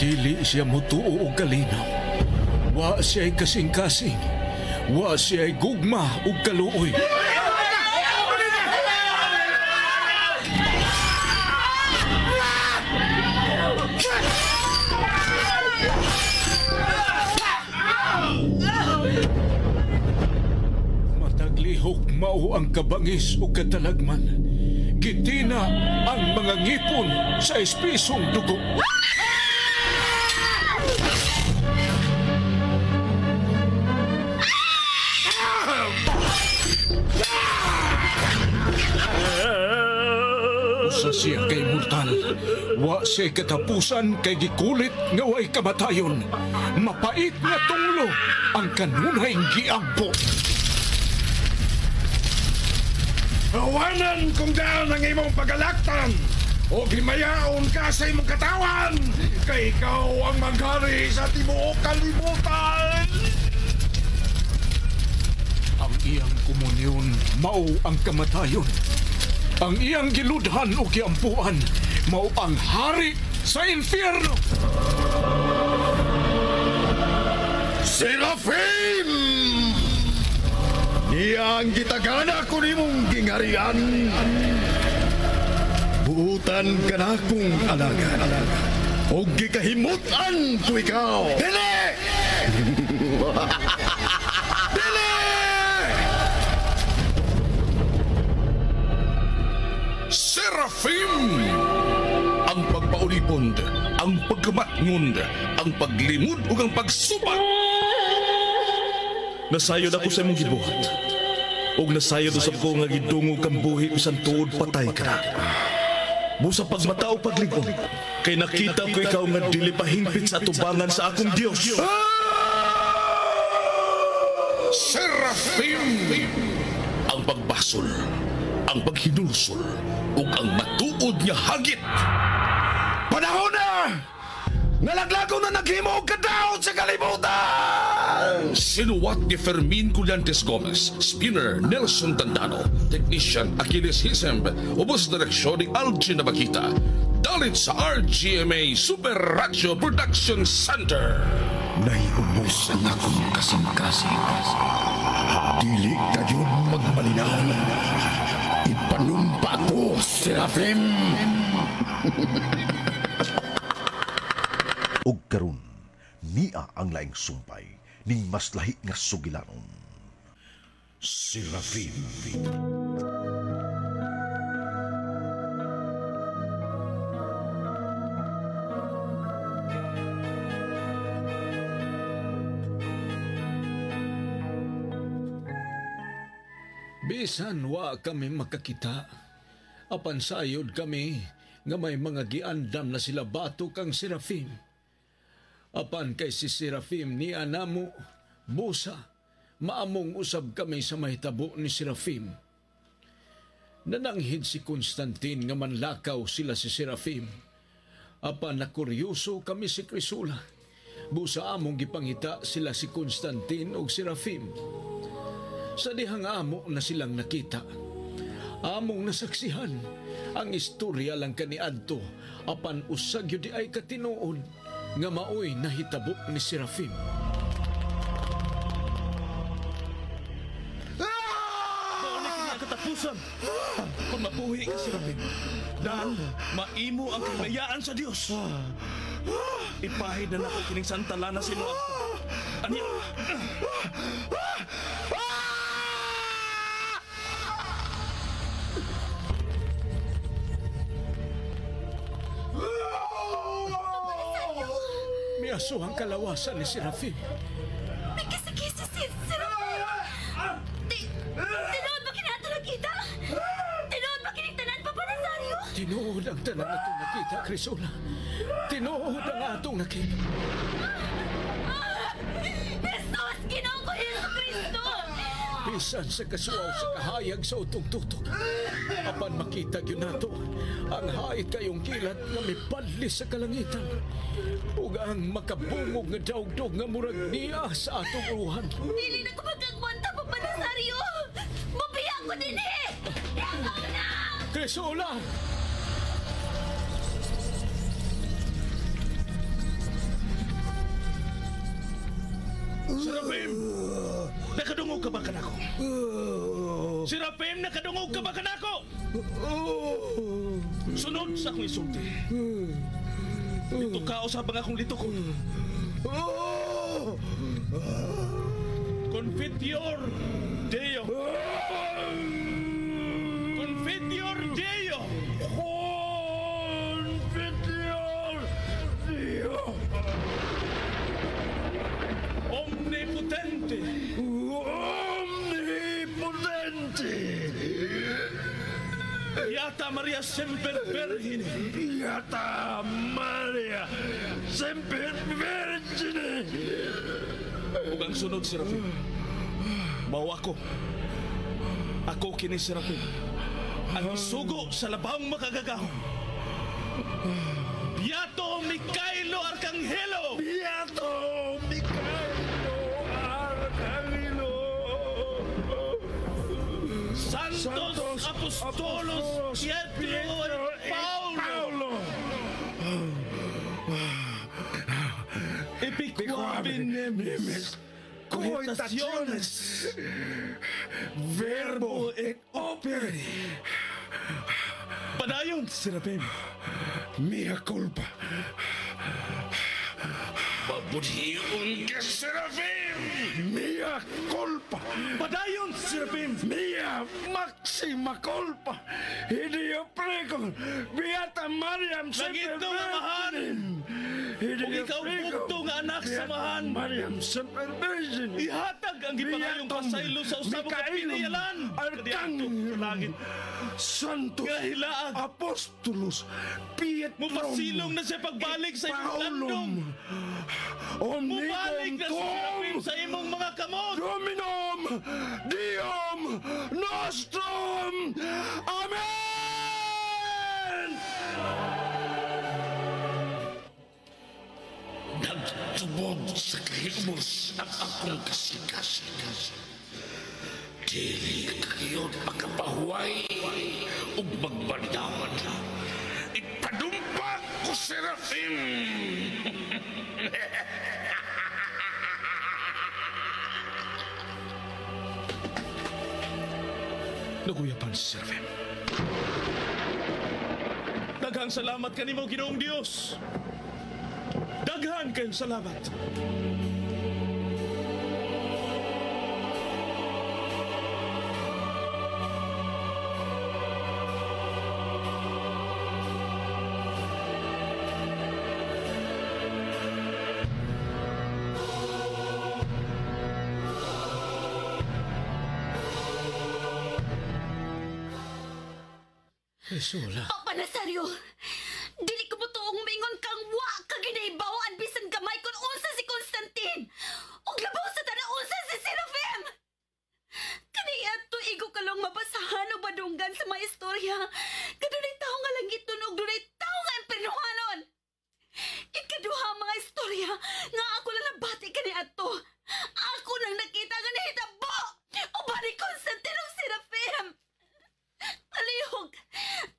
Dili siya mutuo og kalinaw. Wa siya'y kasing-kasing. Wa siya'y gugma ug kaluoy. Mataglihok mao ang kabangis ug katalagman. Gitina ang mga ngipon sa espisong dugo. Usa siya kay mortal. Wa siya katapusan kay gikulit nga way kamatayon. Mapait nga tunglo ang kanunay giampo. Awanan kung daan ang imong pagalaktan o himayaon ka sa imong katawan kay ikaw ang maghari sa tibuok kalibutan. Ang iyang komunyon mao ang kamatayon. Ang iyang giludhan o giampuan mao ang hari sa infierno. Serafim! Iya ang gitagana ko nimong gingarian. Buutan ka na kong alaga. O gikahimutan ko ikaw. Dili! Dili! Serafim! Ang pagpaulipond, ang pagkamatngund, ang paglimod ug ang pagsubat. Nasayod ako sa imong gibuhat. Og nasayod usab ko nga gidungog kang buhi bisan tuod patay ka na. Busa pagmatao pagligon, kay nakita ko ikaw nga dili pahingpit sa atubangan sa akong Dios. Serafim! Ang pagbasol, ang paghinulsol, ug ang matuod nga hagit. Panahon na! Nalaglago na naghimo og kadaot sa kalibutan! Sinuwat ni Fermin Collantes Gomez, spinner Nelson Tandano, technician Achilles Hisemb, ubos direksyon ni Algin Nabakita. Dalit sa RGMA Super Radio Production Center. Naiubos ang akong kasing-kasing. Dili kayo magmalinaw. Ipanumpa ko, Serafim! Og karon niya ang laing sumpay ning mas lahi nga sugilanon. Serafim. Bisan wa kami makakita, apan sayod kami nga may mga giandam na sila batok ang Serafim. Apan kay si Serafim ni anamo, busa, maamong usab kami sa mahitabo ni Serafim. Nananghid si Constantine nga manlakaw sila si Serafim. Apan nakuryoso kami si Crisula. Busa among gipangita sila si Constantine og Serafim. Sa dihang amo na silang nakita, among nasaksihan ang istorya lang kaniadto, apan usag yun di ay katinuod nga maoy nahitabo ni Serafim. Mauni kini ang katapusan. Kung mabuhi ka, Serafim, dahil maimo ang kalayaan sa Dios. Ipahid na nako kining santala na sinuag ko. Anya? Miaso ang kalawasan ni Serafim. May kisi-kisi si Serafim. Tinood ba kinatulog kita? Tinood ba kinigtanan pa pa Nazario? Tinuod ang tanan atong nakita, Crisula. Tinuod ang atong nakita. Jesus! Ginoong ko Jesu Cristo! Bisan sa kasuaw sa kahayag sa utong tutok. Apan makita yun nato ang hait kayong kilat nga may padlis sa kalangitan. Ug ang makabungog nga daugdog nga murag niya sa atong uruhan. Dili na ko magkagwanta pa pa Nazario! Mabiya ko din eh! Ikaw na! Crisula! Serafim! Nakadungog ka ba kanako? Serafim, nakadungog ka ba kanako? Sunod sa akong isulti. Dito ka usabang akong litukon. Confiteor Deo! Confiteor Deo! Confiteor Deo! Omnipotente! Omnipotente! Beata Maria Semper Virgine! Beata Maria Semper Virgine! Ug ang sunod, Serafim. Mao ako. Ako kini Serafim. Ang sugo sa labang makagagahon. Beato Mikaelo Arcangelo! Beato Mikaelo Arcangelo! Santos Apostolos Pietro et Paulo! Epicuabinemis Coitationes Verbo et Opere. Padayon, Serafim. Mea culpa. Babudhiyon ka, Serafim! Mea culpa. Padayon, Serafim. Mea maxima culpa. Ideo pregón. Beata Mariam Semper Nagito nga mahan. Kung ikaw bugto nga anak sa mahan, Mariam Semper Virgin. ihatag ang gipangayong pasaylo sa usabong kapinayalan. Arcangelo Langit. Santos Nga hilaag. Apostolos Pietro Mupasilong na siya pagbalik sa imong landong. Mubalik na si Serafim sa imong mga kamot. Dominum Deum Nostrum. Amen! Nagtubog sa kahimos ang akong kasing-kasing. Dili kayo pagkapahuay o magbandaman. Ipadumpa ko, Serafim! Naguyapan si Serafim. Daghang salamat kanimo, Ginoong Dios. Daghan kayong salamat. Crisula. Papa Nazario, dili ko mo tuong mingon kang wa ka ginahibawaan bisan gamay kun unsa si Constantine. Og labaw sa tanan unsa si Serafim. Kaniya igo ka lang mabasahan o badunggan sa mga istorya. Kadunay tao nga langit nun og dunay tao nga impernuhanon. Ikaduha mga istorya nga ako lang nabati kaniadto. Ako nang nakita nga nahitabo. Uban ni Constantine og Serafim. Alihog,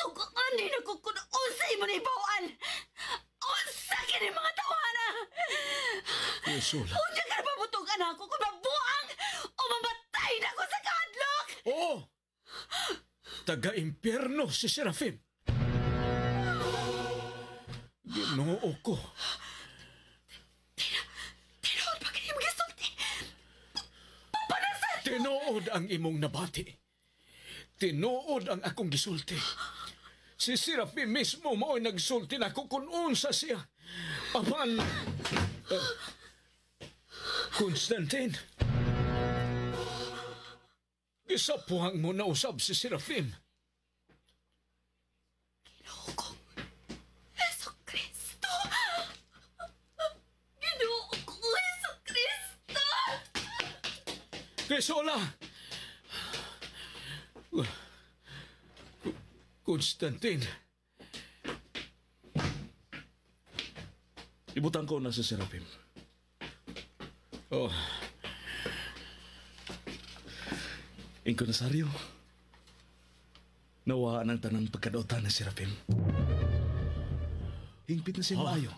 tuguan din ako kung unsa imo na ibawaan. Unsa kini mga tawana. Crisula. Unya ka na pabutugan ako kung mabuang o mamatay na ako sa kadlok. Oo! Taga-impyerno si Serafim. Ginoo ko. Tinood pa kayo magisulti. Papanasan! Tinuod ang imong nabati. Tinuod ang akong gisulti. Si Serafim mismo mo'y nagsulti na ko kung unsa siya. Apan... Constantine. Gisapuhang mo na usab si Serafim. Ginoo kong Heso Kristo. Ginoo kong Heso Kristo. Crisula! Constantine. Ibutang ko na si Serafim. Oh, Ingko Nazario. Nawaan ang tanang pagkadautan ni Serafim. Hingpit na siya maayo.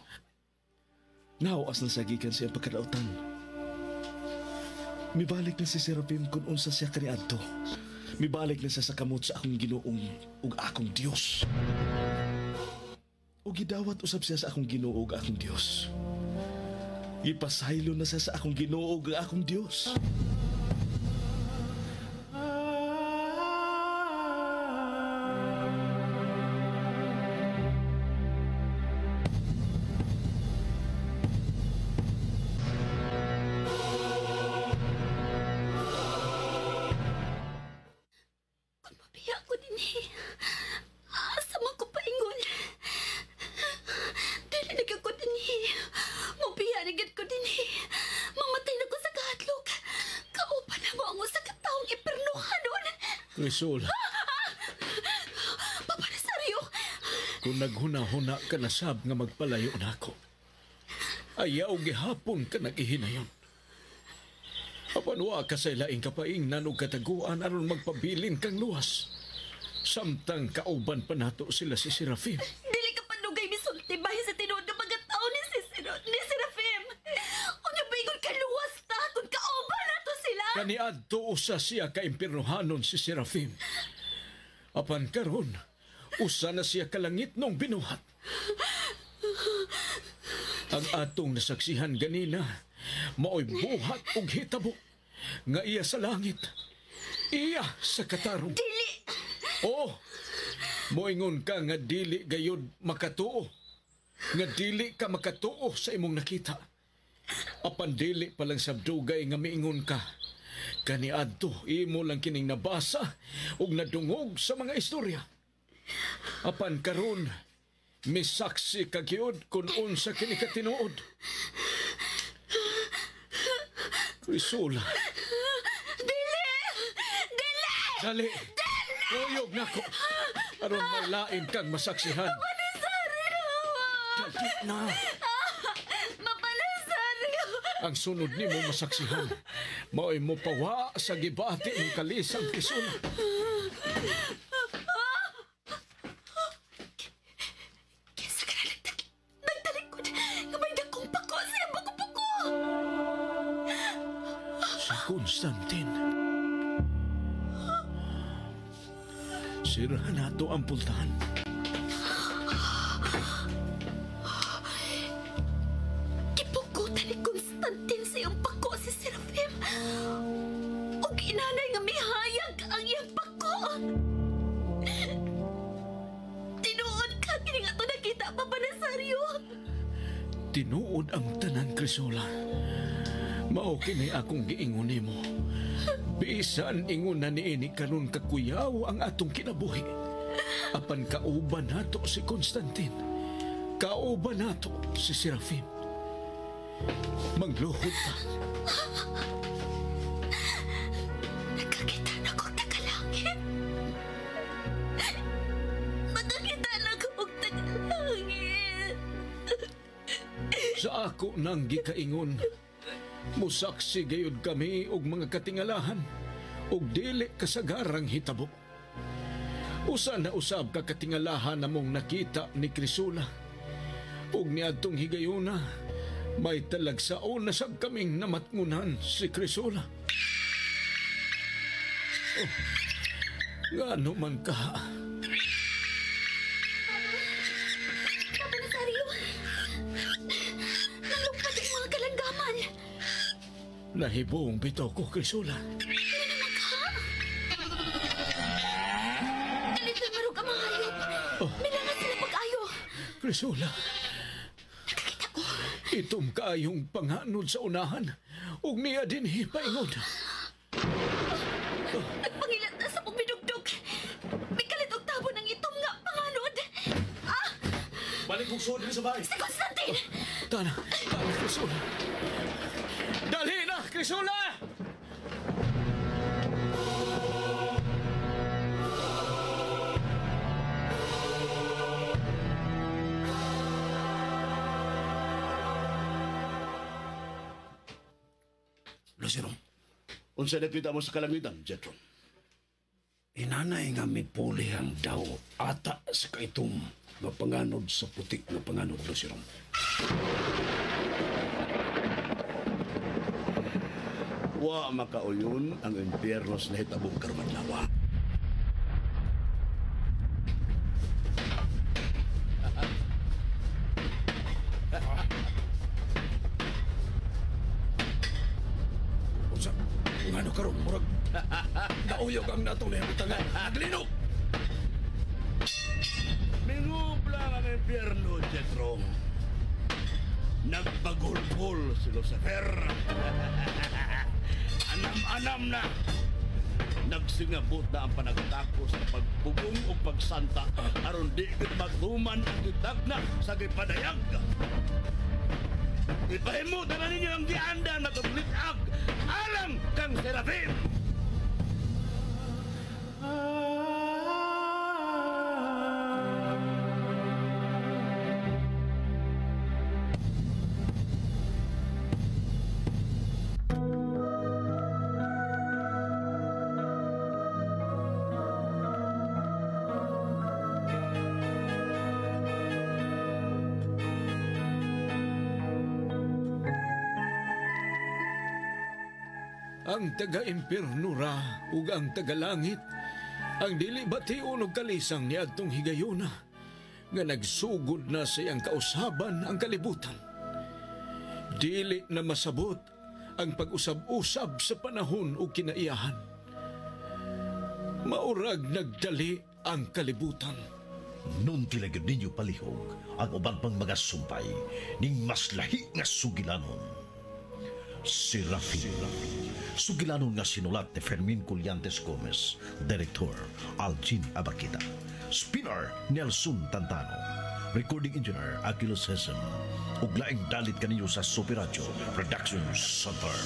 Nawaas na sa gikan siya pagkadautan. Mibalik na si Serafim kung unsa siya kaniadto. Mibalik na siya sa kamot sa akong Ginoong ug akong Dios. O gidawat usab siya sa akong Ginoo ug akong Dios. Ipasaylo na siya sa akong Ginoo ug akong Dios. Mabiya ko din eh. Asa man ko paingon. Dili na ko din eh. Mabiya na gid ko din eh. Mamatay na ko sa kahadlok. Kauban na mo ang usa ka taong ipernuhanon. Crisol, Papa Nazario, kung naghuna-huna ka na sab nga magpalayo na ako, ayaw gihapon ka nagihinayon. Apanwa ka sa ilaing kapaingnan o kataguan aron magpabilin kang luwas. Samtang kauban pa nato sila si Serafim. dili ka panugay misulti bahin sa tinuod ng mga tao ni Serafim. O nabigon ka luwas ta kung kauban na to sila. Kaniadto usa siya ka impirnohanon si Serafim. Apan karon, usa na siya kalangit nung binuhat. Ang atong nasaksihan ganina, mao'y buhat ug hitabo nga iya sa langit. Iya sa katarong. Dili. Oo, moingon ka nga dili gayod makatuo. Nga dili ka makatuo sa imong nakita. Apan dili palang sabdugay nga miingon ka. Kaniadto, imo lang kining nabasa ug nadungog sa mga istorya. Apan karon, misaksi ka gyud kung unsa kini ka tinuod. Crisol, Dili! Dili! dali! Uyog na ko! Aron may lain kang masaksihan. Dali na! Papa Nazario! Ang sunod ni mo masaksihan, mao'y mo pawa sa gibati ng kalisang Crisol. Kinsa ka na nagtalikod. Kamay dakong pako siya pako-pako. Si Constantine. Sirahan nato ang pultahan. Kipukutan ni Constantine sa iyong pako si Serafim. O ginanay nga may hayag ang iyang pako. Tinuod ka kini nga to nakita, Papa Nazario. Tinuod ang tanan, Crisola. Mao kini akong giingon nimo. Bisan ingon na niini karon kakuyaw ang atong kinabuhi. Apan kauban nato si Constantine. Kauban nato si Serafim. Magluhod ka. Nakakita na kong tagalangit. Nakakita na kong tagalangit. Sa ako nang gikaingon. Musaksi gayud kami og mga katingalahan og dili kasagarang hitabo. Usa na usab ka katingalahan namong nakita ni Crisula. Og niadtong higayuna, may talagsaon na sab kaming namatngunan si Crisula. Oh, ngano man ka? Papa Nazario, nalupad ang mga kalanggaman. Nahibong bitaw ko, Crisula. Galit na marog ang mga hayop. Minangat sila pag-ayo. Crisula, Nakakita ko. itom kaayong panganod sa unahan ug niya din hipaingod. Nagpangilat na sa pumidugdog. May kalit og tabo ng itom nga panganod. Balik kong suod sa bahay. Si Constantine! Tana, Crisula. Dali na, Crisula! Lucero, unsa nakita mo sa kalangitan, Jetron? Inanay nga mipuli ang daw ata sa kaitom nga panganod sa putik nga panganod, Lucero. Wa makauyon ang impyerno sa nahitabong karmadlawa. Unsa? Ngano karon murag nauyog ang natong nahimutangan. Naglinog! Mingubla ang impyerno, Jetro. Nagpagulpol si Lucifer. Anam-anam na. Nagsingabot na ang panagtakos sa pagpugong o pagsanta aron di gid maghuman ang gitagna sa gipadayag. Ipahimo na ninyo ang gianda na tublitag alang kang Serafim. Ang taga-impierno ra ug ang taga-langit, ang dili bation og kalisang ni adtong higayuna nga nagsugod na sa iyang kausaban ang kalibutan. Dili na masabot ang pag-usab-usab sa panahon ug kinaiyahan. Maurag nagdali ang kalibutan. Nun tilagod ninyo palihog ang uban pang mga sumpay ning mas lahi nga sugilanon. Serafim. Sugilanon nga sinulat ni Fermin Colliantes Gomez, Direktor Algin Abakita, Spinner Nelson Tantano, Recording Engineer Aquilos Hesem, ug laing dalit kaninyo sa Super Radio Production Center.